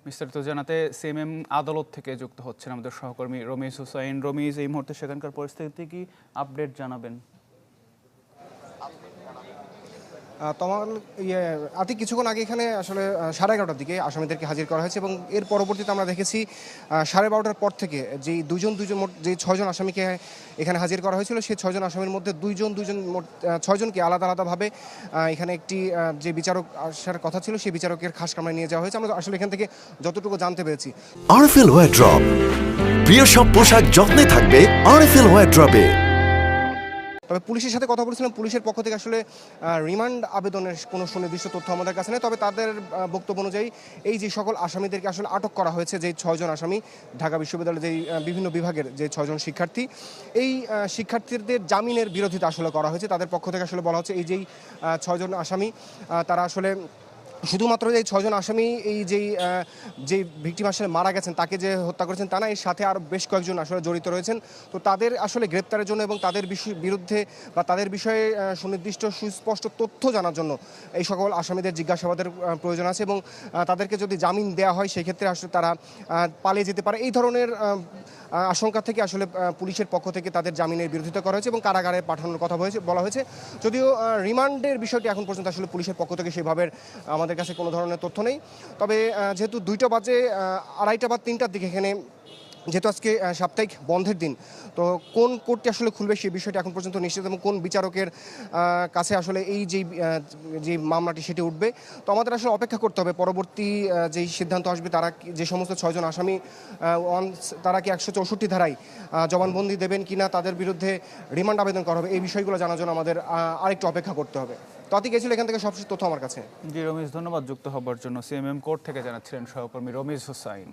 বিস্তারিত জানাতে সিএমএম আদালত থেকে যুক্ত হচ্ছেন আমাদের সহকর্মী রমিজ হুসাইন। রমিজ, এই মুহূর্তে সেখানকার পরিস্থিতি কি আপডেট জানাবেন? তোমার আতি কিছুক্ষণ আগে এখানে আসলে 11:30টার দিকে আসামিদেরকে হাজির করা হয়েছে এবং এর পরবর্তীতে আমরা দেখেছি 12:30টার পর থেকে যেই দুজন যে 6জন আসামিকে এখানে হাজির করা হয়েছিল সেই 6জন আসামির মধ্যে দুইজন 6জনকে আলাদা আলাদাভাবে এখানে একটি যে বিচারক আসার কথা ছিল সেই বিচারকের খাস কামরায় নিয়ে যাওয়া হয়েছে। আমরা আসলে এখান থেকে যতটুকু জানতে পেরেছি, আরএফএল ওয়ারড্রপ, প্রিয় সব পোশাক যত্নে থাকবে আরএফএল ওয়ারড্রপে। তবে পুলিশের সাথে কথা বলেছিলাম, পুলিশের পক্ষ থেকে আসলে রিমান্ড আবেদনের কোনো সুনির্দিষ্ট তথ্য আমাদের কাছে নেই। তবে তাদের বক্তব্য অনুযায়ী এই যে সকল আসামিদেরকে আসলে আটক করা হয়েছে, যেই 6জন আসামি ঢাকা বিশ্ববিদ্যালয়ের যেই বিভিন্ন বিভাগের যে 6জন শিক্ষার্থী, এই শিক্ষার্থীদের জামিনের বিরোধিতা আসলে করা হয়েছে। তাদের পক্ষ থেকে আসলে বলা হচ্ছে এই যেই 6জন আসামি তারা আসলে শুধুমাত্র এই 6জন আসামি এই যে ভিকটিম আসলে মারা গেছেন তাকে যে হত্যা করেছেন তা না, এর সাথে আরও বেশ কয়েকজন আসলে জড়িত রয়েছেন। তো তাদের আসলে গ্রেপ্তারের জন্য এবং তাদের বিরুদ্ধে বা তাদের বিষয়ে সুনির্দিষ্ট সুস্পষ্ট তথ্য জানার জন্য এই সকল আসামিদের জিজ্ঞাসাবাদের প্রয়োজন আছে এবং তাদেরকে যদি জামিন দেওয়া হয় সেক্ষেত্রে আসলে তারা পালিয়ে যেতে পারে। এই ধরনের আশঙ্কা থেকে আসলে পুলিশের পক্ষ থেকে তাদের জামিনের বিরোধিতা করা হয়েছে এবং কারাগারে পাঠানোর কথা বলা হয়েছে। যদিও রিমান্ডের বিষয়টি এখন পর্যন্ত আসলে পুলিশের পক্ষ থেকে সেভাবে আমাদের কাছে কোনো ধরনের তথ্য নেই। তবে যেহেতু 2টা বাজে 2:30 বা 3টার দিকে এখানে, যেহেতু আজকে সাপ্তাহিক বন্ধের দিন, তো কোন কোর্টটি আসলে খুলবে সেই বিষয়টি এখন পর্যন্ত নিশ্চিত এবং কোন বিচারকের কাছে আসলে এই যে মামলাটি সেটি উঠবে, তো আমাদের আসলে অপেক্ষা করতে হবে পরবর্তী যেই সিদ্ধান্ত আসবে। তারা যে সমস্ত 6জন আসামি তারা কি 164 ধারায় জবানবন্দি দেবেন কিনা, তাদের বিরুদ্ধে রিমান্ড আবেদন করা হবে, এই বিষয়গুলো জানার জন্য আমাদের আরেকটু অপেক্ষা করতে হবে। তাতে গেছিল এখান থেকে সবশেষ তথ্য আমার কাছে। জি রমিজ, ধন্যবাদ যুক্ত হবার জন্য। সিএমএম কোর্ট থেকে জানাচ্ছিলেন সহকর্মী রমিজ হুসাইন।